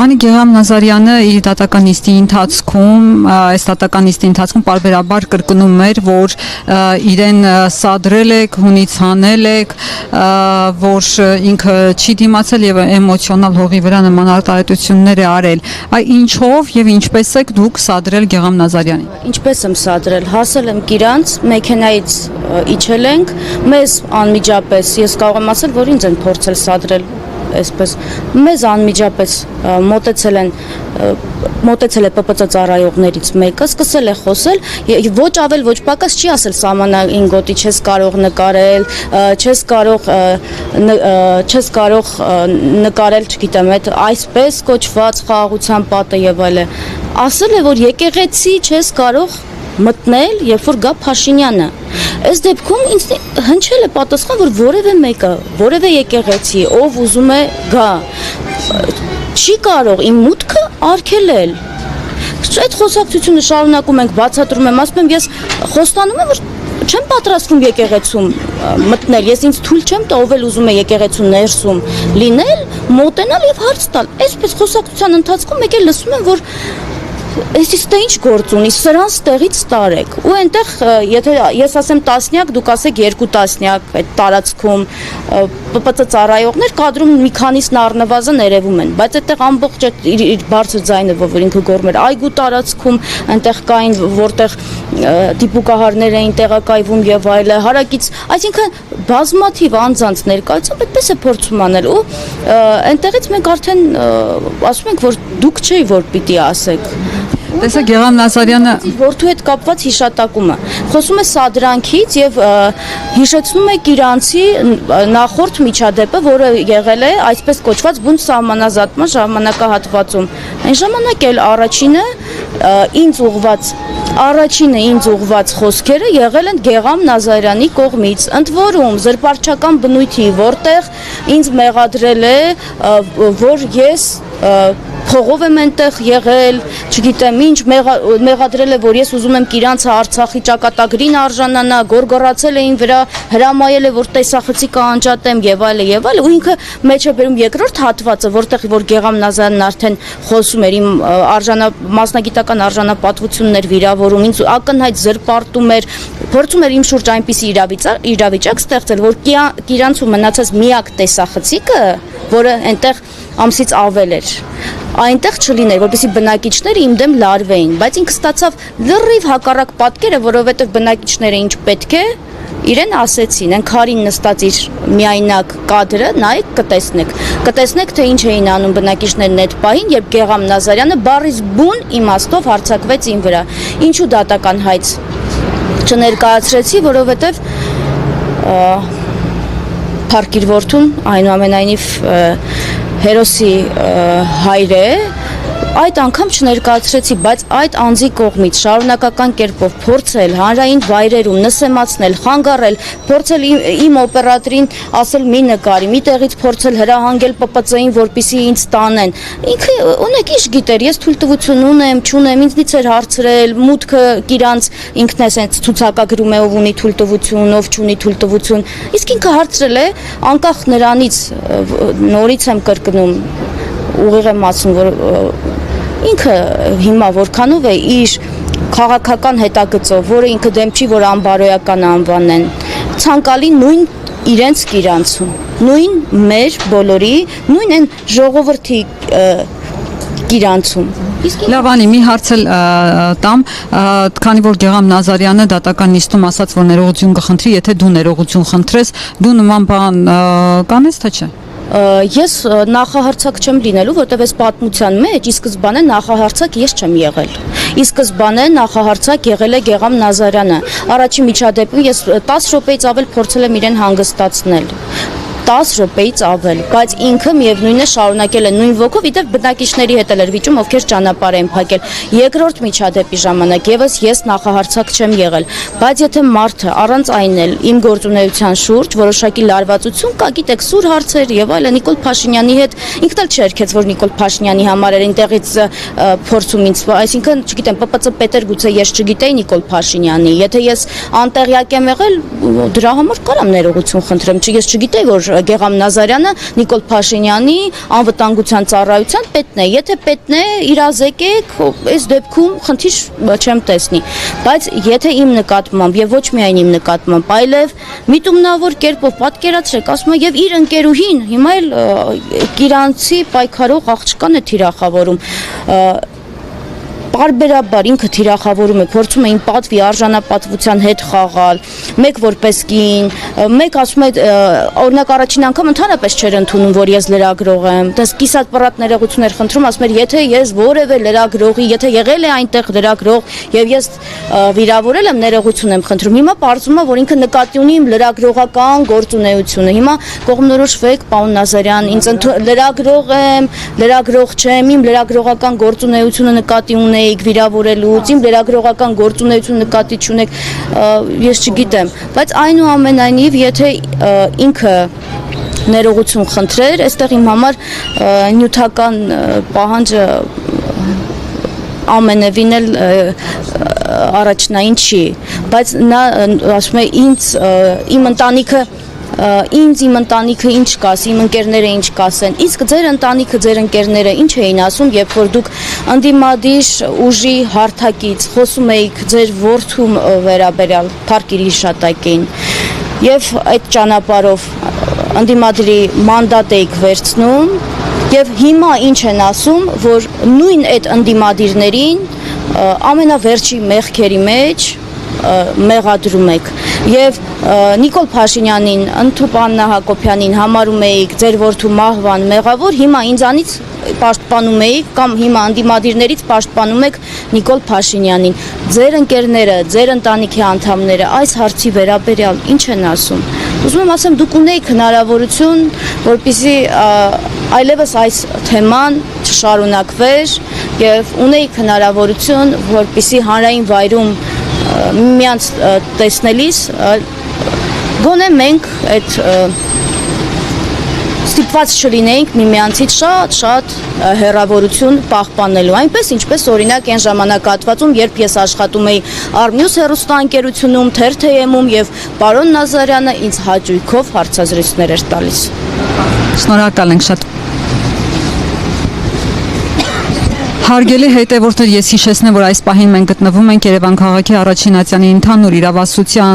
Անի Գեղամ Նազարյանը իր դատական նիստի ընթացքում պարբերաբար կրկնում էր, որ իրեն սադրել եք, հունից հանել եք, որ ինքը չի դիմացել եւ էմոցիոնալ հողի վրա նման արտահայտություններ է արել։ Այ ինչով եւ ինչպես եք դուք սադրել Գեղամ Նազարյանին։ Ինչպես եմ սադրել, հասել եմ Կիրանց, մեքենայից իջել ենք, մեզ անմիջապես, ես կարող եմ ասել, որ ինձ են փորձել սադրել, այսպես, մեզ անմիջապես մոտեցել է ՊՊԾ ծառայողներից մեկը, սկսել է խոսել, ոչ ավել, ոչ պակաս չի ասել սահմանային գոտի չես կարող նկարել, չես կարող նկարել, չգիտեմ, այդ այսպես կոչված խաղաղության պատը եւ այլն, ասել է, որ եկեղեցի չես կարող մտնել, երբ որ գա Փաշինյանը։ Այս դեպքում ինձ հնչել է պատասխան, որ որևէ մեկը, որևէ եկեղեցի, ով ուզում է գա, չի կարող իմ մուտքը արգելել։ Այդ խոսակցությունը շարունակում ենք, բացատրում եմ, ասում եմ, ես խոստանում եմ, որ չեմ պատրաստվում եկեղեցում մտնել, ես ինձ թույլ չեմ տա, ով էլ ուզում է եկեղեցու ներսում լինել, մոտենալ եւ հարց տալ։ Այսպես խոսակցության ընթացքում եկել լսում եմ, որ Էսից թե ինչ գործ ունի, սրանց տեղից տարեք, ու այնտեղ, եթե ես ասեմ տասնյակ, դուք ասեք 2 տասնյակ այդ տարածքում ՊՊԾ ծառայողներ կադրում մի քանիսն առնվազն երևում են, բայց այդտեղ ամբողջ իր բարձր ձայնը, որ ինքը գոռում էր այգու տարածքում, այնտեղ կային, որտեղ դիպուկահարներ էին տեղակայվում եւ այլն, հարակից, այսինքն բազմաթիվ անձանց ներկայությամբ այդպես է փորձում անել, ու այնտեղից մենք արդեն ասում ենք, որ դուք չէի, որ պիտի ասեք։ Տեսեք Գեղամ Նազարյանը որդու հետ կապված հիշատակումը խոսում է սադրանքից եւ հիշեցնում է Կիրանցի նախորդ միջադեպը, որը եղել է այսպես կոչված բուն սահմանազատման ժամանակահատվածում։ Այն ժամանակ էլ առաջինը ինձ ուղված խոսքերը եղել են Գեղամ Նազարյանի կողմից, ընդ որում զրպարտչական բնույթի, որտեղ ինձ մեղադրել է, որ ես փողով եմ այնտեղ եղել, չգիտեմ ինչ, մեղադրել է, որ ես ուզում եմ Կիրանցը Արցախի ճակատագրին արժանանա, գորգորացել էին վրա, հրամայել է, որ տեսախցիկ անջատեմ եւ այլն, ու ինքը մեջ է բերում երկրորդ հատվածը, որտեղ որ Գեղամ Նազարյանն արդեն խոսում էր իմ մասնագիտական արժանապատվություններ վիրավորում, ինձ ակնհայտ զրպարտում էր, փորձում էր իմ շուրջ այնպիսի իրավիճակ ստեղծել, որ Կիրանցու մնացած միակ տեսախցիկը, որը այնտեղ ամսից ավել էր, այնտեղ չլիներ, որպեսզի բնակիչները իմ դեմ լարվեին, բայց ինքը ստացավ լրիվ հակառակ պատկերը, որովհետև բնակիչները ինչ պետք է, իրեն ասեցին, այն քարին նստած իր միայնակ կադրը, նայեք, կտեսնեք, թե ինչ էին անում բնակիչներն այդ պահին, երբ Գեղամ Նազարյանը բառից բուն իմաստով հարձակվեց իմ վրա։ Ինչու դատական հայց չներկայացրեցի, որովհետև Փառք իր որդուն, այնուամենայնիվ հերոսի հայր է, այդ անգամ չներկայացրեցի, բայց այդ անձի կողմից շարունակական կերպով փորձել հանրային վայրերում նսեմացնել, խանգարել, փորձել իմ օպերատորին ասել մի նկարի, մի տեղից փորձել հրահանգել ՊՊԾ-ին, որպեսզի ինձ տանեն։ Ինքը ունեք ինչ գիտեր, ես թույլտվություն ունեմ, չունեմ, ինձնից էր հարցրել, մուտքը Կիրանց ինքն է սենց ցուցակագրում է, ով ունի թույլտվություն, ով չունի թույլտվություն։ Իսկ ինքը հարցրել է, անկախ նրանից նորից եմ կրկնում, ուղիղ եմ ասում, որ ինքը հիմա որքանով է իր քաղաքական հետագծով, որը ինքը դեմ չի, որ անբարոյական անվանեն, ցանկալի նույն իրենց Կիրանցում, նույն մեր բոլորի, նույն այն ժողովրդի Կիրանցում։ Լավ, Անի, մի հարց էլ տամ, քանի որ Գեղամ Նազարյանը դատական նիստում ասաց, որ ներողություն կխնդրի, եթե դու ներողություն խնդրես, դու նման բան կանես, թե չէ։ Ես նախահարցակ չեմ լինելու, որտեղ այս պատմության մեջ ի սկզբանե նախահարցակ ես չեմ եղել։ Ի սկզբանե նախահարցակ եղել է Գեղամ Նազարյանը։ Առաջին միջադեպում ես 10 րոպեից ավել փորձել եմ իրեն հանգստացնել։ 10 րոպեից ավել, բայց ինքը միևնույն է շարունակել է նույն ոգով, իդեպ բնակիչների հետ էլ էր վիճում, ովքեր ճանապարհ են փակել։ Երկրորդ միջադեպի ժամանակ եւս ես նախահարցակ չեմ եղել, բայց եթե մարդը առանց այն էլ իմ գործունեության շուրջ որոշակի լարվածություն կա, գիտեք, սուր հարցեր եւ այլն, Նիկոլ Փաշինյանի հետ ինքն էլ չերքեց, որ Նիկոլ Փաշինյանի համար էր այնտեղից փորձում ինձ, այսինքն, չգիտեմ, ՊՊՑ պետեր գուցե ես չգիտեի Նիկոլ Փաշինյանի, եթե ես անտեղյակ եմ եղել, դրա համար կարամ ներողություն խնդրեմ, ես չգիտեի, որ Գեգամ Նազարյանը Նիկոլ Փաշինյանի անվտանգության ծառայության պետն է։ Եթե պետն է, իրազեկեք, այս դեպքում խնդիր չեմ տեսնի։ Բայց եթե իմ նկատմամբ եւ ոչ միայն իմ նկատմամբ, այլև միտումնավոր կերպով պատկերացրեք, ասում եմ, եւ իր ընկերուհին հիմա էլ Կիրանցի պայքարող աղջկան է թիրախավորում, բարբերաբար ինքը թիրախավորում է, փորձում է իմ պատվի արժանապատվության հետ խաղալ, մեկ որպես կին, մեկ ասում է, օրինակ առաջին անգամ ընդհանրապես չէր ընդունում, որ ես լրագրող եմ, դες կիսատ պռատ ներողություններ խնդրում, ասում էր, եթե ես որևէ լրագրողի, եթե եղել է այնտեղ լրագրող եւ ես վիրավորել եմ, ներողություն եմ խնդրում, հիմա պարզվում է, որ ինքը նկատի ունի իմ լրագրողական գործունեությունը, հիմա կողմնորոշվեք, պարոն Նազարյան, ինձ լրագրող եմ, լրագրող չեմ, իմ լրագրողական գործունեությունը նկատի ունեիք վիրավորելուց, իմ լրագրողական գործունեությունը նկատի չունեք, ես չգիտեմ, բայց այնուամենայնիվ, եթե ինքը ներողություն խնդրեր, այստեղ իմ համար նյութական պահանջը ամենևին էլ առաջնային չի, բայց նա ասում է իմ ընտանիքը իմ ընտանիքը ինչ կասի, իմ ընկերները ինչ կասեն, իսկ ձեր ընտանիքը, ձեր ընկերները ինչ էին ասում, երբ որ դուք ընդդիմադիր ուժի հարթակից խոսում էիք ձեր որդու վերաբերյալ Փարքիր հիշատակին եւ այդ ճանապարհով ընդդիմադրի մանդատ էիք վերցնում եւ հիմա ինչ են ասում, որ նույն այդ ընդդիմադիրներին ամենավերջի մեղքերի մեջ մեղադրում եք եւ Նիկոլ Փաշինյանին, Ընդհուպ Աննա Հակոբյանին համարում էիք ձեր որդու մահվան մեղավոր, հիմա ինձանից պաշտպանում էիք կամ հիմա անդիմադիրներից պաշտպանում եք Նիկոլ Փաշինյանին։ Ձեր ընկերները, ձեր ընտանիքի անդամները այս հարցի վերաբերյալ ինչ են ասում։ Ուզում եմ ասեմ, դուք ունեիք հնարավորություն, որպեսզի այլևս այս թեման չշարունակվեր եւ ունեիք հնարավորություն, որպեսզի հանրային վայրում միմյանց տեսնելիս գոնե մենք այդ ստիպված չլինեինք միմյանցից շատ հեռավորություն պահպանելու, այնպես ինչպես օրինակ այն ժամանակահատվածում, երբ ես աշխատում էի Արմյուս հեռուստաընկերությունում, Թերթեյեմում եւ պարոն Նազարյանը ինձ հաճույքով հարցազրույցներ էր տալիս։ Շնորհակալ ենք շատ։ Հարգելի հետևորդներ, ես հիշեցնեմ, որ այս պահին մենք գտնվում ենք Երևան քաղաքի Առաջին Ատյանի ընդհանուր իրավասության